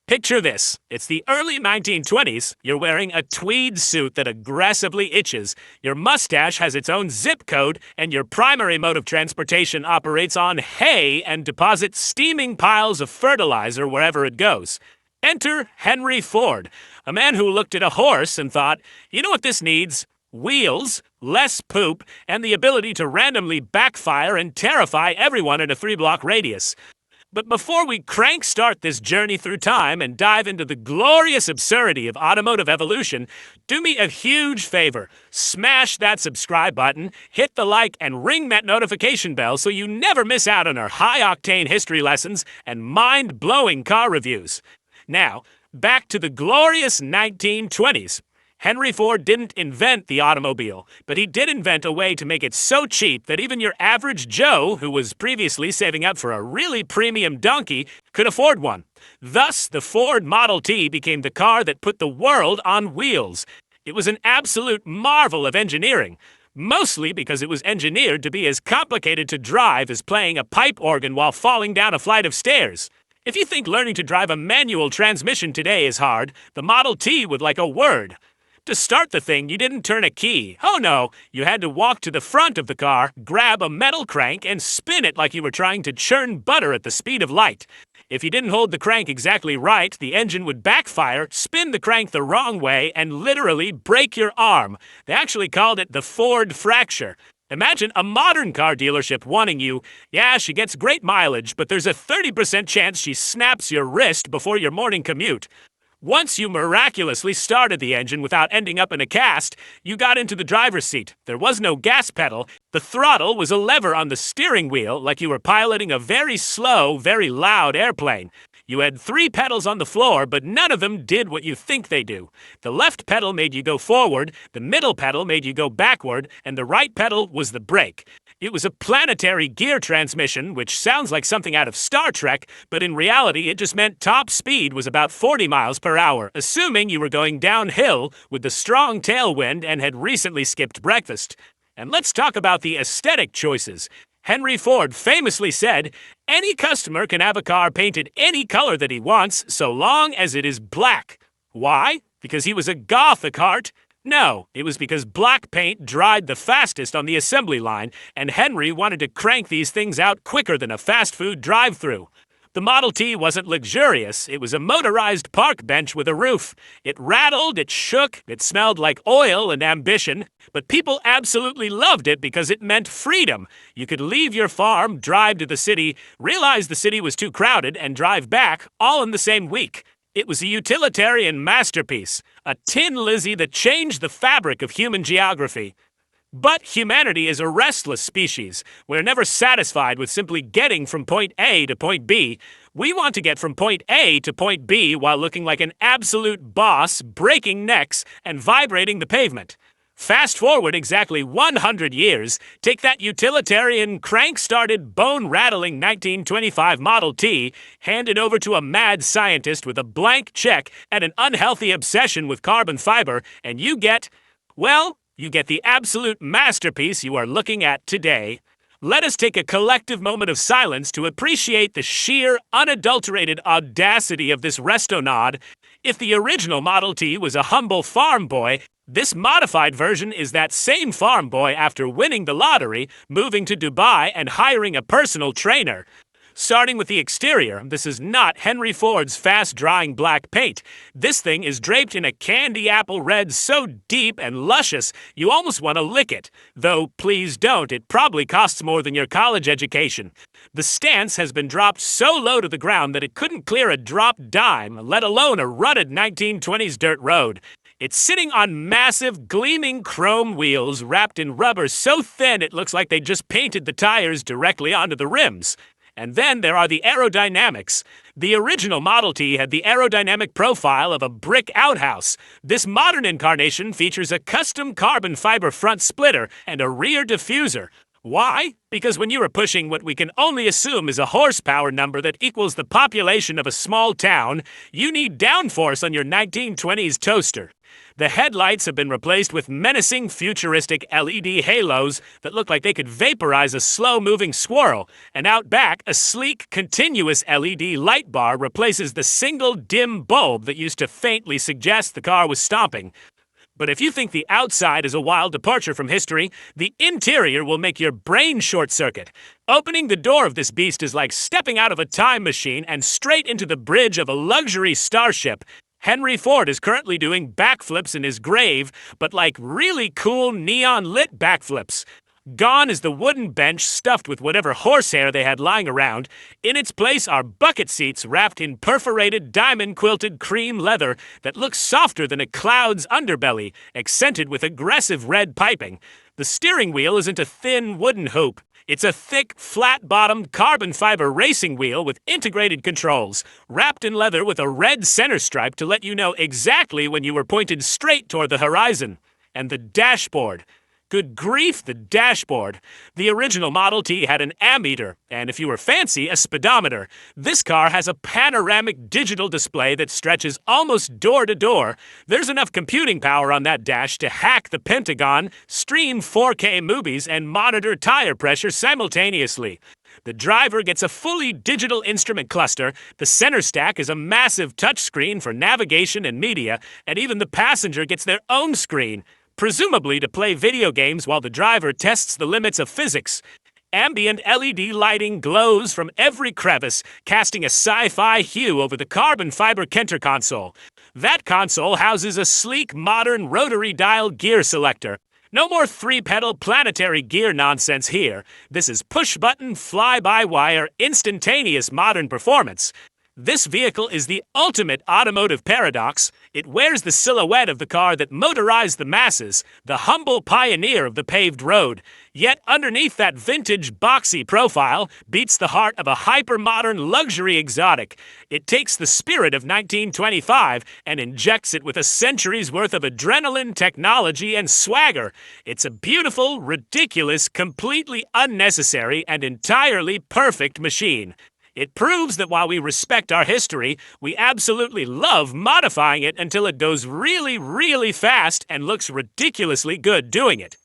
Picture this. It's the early 1920s. You're wearing a tweed suit that aggressively itches. Your mustache has its own zip code, and your primary mode of transportation operates on hay and deposits steaming piles of fertilizer wherever it goes. Enter Henry Ford, a man who looked at a horse and thought, you know what this needs? Wheels, less poop, and the ability to randomly backfire and terrify everyone in a 3-block radius. But before we crank start this journey through time and dive into the glorious absurdity of automotive evolution, do me a huge favor. Smash that subscribe button, hit the like, and ring that notification bell so you never miss out on our high-octane history lessons and mind-blowing car reviews. Now, back to the glorious 1920s. Henry Ford didn't invent the automobile, but he did invent a way to make it so cheap that even your average Joe, who was previously saving up for a really premium donkey, could afford one. Thus, the Ford Model T became the car that put the world on wheels. It was an absolute marvel of engineering, mostly because it was engineered to be as complicated to drive as playing a pipe organ while falling down a flight of stairs. If you think learning to drive a manual transmission today is hard, the Model T would like a word. To start the thing, you didn't turn a key. Oh no, you had to walk to the front of the car, grab a metal crank, and spin it like you were trying to churn butter at the speed of light. If you didn't hold the crank exactly right, the engine would backfire, spin the crank the wrong way, and literally break your arm. They actually called it the Ford fracture. Imagine a modern car dealership wanting you, yeah, she gets great mileage, but there's a 30% chance she snaps your wrist before your morning commute. Once you miraculously started the engine without ending up in a cast, you got into the driver's seat. There was no gas pedal. The throttle was a lever on the steering wheel, like you were piloting a very slow, very loud airplane. You had 3 pedals on the floor, but none of them did what you think they do. The left pedal made you go forward, the middle pedal made you go backward, and the right pedal was the brake. It was a planetary gear transmission, which sounds like something out of Star Trek, but in reality it just meant top speed was about 40 miles per hour, assuming you were going downhill with the strong tailwind and had recently skipped breakfast. And let's talk about the aesthetic choices. Henry Ford famously said, any customer can have a car painted any color that he wants, so long as it is black. Why? Because he was a goth at heart? No, it was because black paint dried the fastest on the assembly line, and Henry wanted to crank these things out quicker than a fast food drive-thru. The Model T wasn't luxurious. It was a motorized park bench with a roof. It rattled, it shook, it smelled like oil and ambition, but people absolutely loved it because it meant freedom. You could leave your farm, drive to the city, realize the city was too crowded, and drive back, all in the same week. It was a utilitarian masterpiece, a tin Lizzie that changed the fabric of human geography. But humanity is a restless species. We're never satisfied with simply getting from point A to point B. We want to get from point A to point B while looking like an absolute boss, breaking necks, and vibrating the pavement. Fast forward exactly 100 years, take that utilitarian, crank-started, bone-rattling 1925 Model T, hand it over to a mad scientist with a blank check and an unhealthy obsession with carbon fiber, and you get, well, you get the absolute masterpiece you are looking at today. Let us take a collective moment of silence to appreciate the sheer, unadulterated audacity of this Restomod. If the original Model T was a humble farm boy, this modified version is that same farm boy after winning the lottery, moving to Dubai, and hiring a personal trainer. Starting with the exterior, this is not Henry Ford's fast-drying black paint. This thing is draped in a candy apple red so deep and luscious you almost want to lick it. Though, please don't, it probably costs more than your college education. The stance has been dropped so low to the ground that it couldn't clear a dropped dime, let alone a rutted 1920s dirt road. It's sitting on massive, gleaming chrome wheels wrapped in rubber so thin it looks like they just painted the tires directly onto the rims. And then there are the aerodynamics. The original Model T had the aerodynamic profile of a brick outhouse. This modern incarnation features a custom carbon fiber front splitter and a rear diffuser. Why? Because when you are pushing what we can only assume is a horsepower number that equals the population of a small town, you need downforce on your 1920s toaster. The headlights have been replaced with menacing futuristic LED halos that look like they could vaporize a slow-moving squirrel, and out back, a sleek, continuous LED light bar replaces the single dim bulb that used to faintly suggest the car was stopping. But if you think the outside is a wild departure from history, the interior will make your brain short-circuit. Opening the door of this beast is like stepping out of a time machine and straight into the bridge of a luxury starship. Henry Ford is currently doing backflips in his grave, but like really cool neon-lit backflips. Gone is the wooden bench stuffed with whatever horsehair they had lying around. In its place are bucket seats wrapped in perforated diamond-quilted cream leather that looks softer than a cloud's underbelly, accented with aggressive red piping. The steering wheel isn't a thin wooden hoop. It's a thick, flat-bottomed carbon fiber racing wheel with integrated controls, wrapped in leather with a red center stripe to let you know exactly when you were pointed straight toward the horizon. And the dashboard. Good grief, the dashboard. The original Model T had an ammeter, and if you were fancy, a speedometer. This car has a panoramic digital display that stretches almost door to door. There's enough computing power on that dash to hack the Pentagon, stream 4K movies, and monitor tire pressure simultaneously. The driver gets a fully digital instrument cluster, the center stack is a massive touchscreen for navigation and media, and even the passenger gets their own screen, presumably to play video games while the driver tests the limits of physics. Ambient LED lighting glows from every crevice, casting a sci-fi hue over the carbon fiber center console. That console houses a sleek, modern rotary dial gear selector. No more three-pedal planetary gear nonsense here. This is push-button, fly-by-wire, instantaneous modern performance. This vehicle is the ultimate automotive paradox. It wears the silhouette of the car that motorized the masses, the humble pioneer of the paved road. Yet underneath that vintage, boxy profile beats the heart of a hyper-modern luxury exotic. It takes the spirit of 1925 and injects it with a century's worth of adrenaline, technology, and swagger. It's a beautiful, ridiculous, completely unnecessary, and entirely perfect machine. It proves that while we respect our history, we absolutely love modifying it until it goes really, really fast and looks ridiculously good doing it.